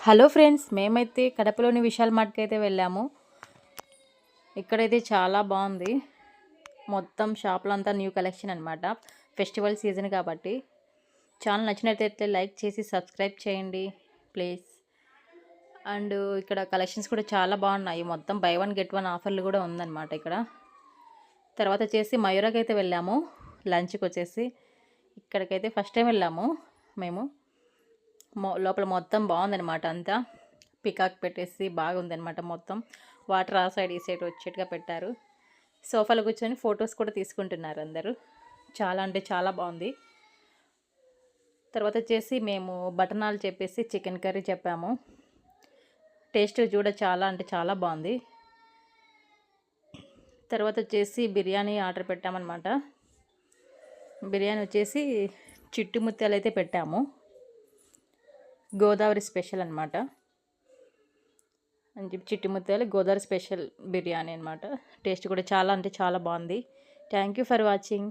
Hello friends, మేమైతే కడపలోని విశాల్ మార్ట్‌కి అయితే వెళ్ళాము. ఇక్కడైతే చాలా బాగుంది. మొత్తం షాప్‌లో అంతా న్యూ కలెక్షన్ అనమాట. ఫెస్టివల్ సీజన్ కాబట్టి. ఛానల్ నచ్చినట్లయితే లైక్ చేసి సబ్స్క్రైబ్ చేయండి ప్లీజ్. అండ్ ఇక్కడ కలెక్షన్స్ కూడా చాలా బాగున్నాయి. మొత్తం బై వన్ గెట్ వన్ ఆఫర్లు కూడా ఉందన్నమాట ఇక్కడ. తర్వాత వచ్చేసి మయూరాకి అయితే వెళ్ళాము లంచ్కి వచ్చేసి. ఇక్కడికైతే ఫస్ట్ టైం వెళ్ళాము మేము. లోపల మొత్తం బాగుందన్నమాట అంతా. పికాక్ పెట్టేసి బాగుందన్నమాట మొత్తం. వాటర్ ఆ సైడ్ ఈ సైడ్ వచ్చేట్టుగా పెట్టారు. సోఫాలో కూర్చొని ఫొటోస్ కూడా తీసుకుంటున్నారు అందరూ. చాలా అంటే చాలా బాగుంది. తర్వాత వచ్చేసి మేము బటనాలు చెప్పేసి చికెన్ కర్రీ చెప్పాము. టేస్ట్ చూడ చాలా అంటే చాలా బాగుంది. తర్వాత వచ్చేసి బిర్యానీ ఆర్డర్ పెట్టామన్నమాట. బిర్యానీ వచ్చేసి చిట్టు ముత్యాలు అయితే పెట్టాము. గోదావరి స్పెషల్ అనమాట. అని చెప్పి చిట్టి ముత్యాలు గోదావరి స్పెషల్ బిర్యానీ అనమాట. టేస్ట్ కూడా చాలా అంటే చాలా బాగుంది. Thank you for watching.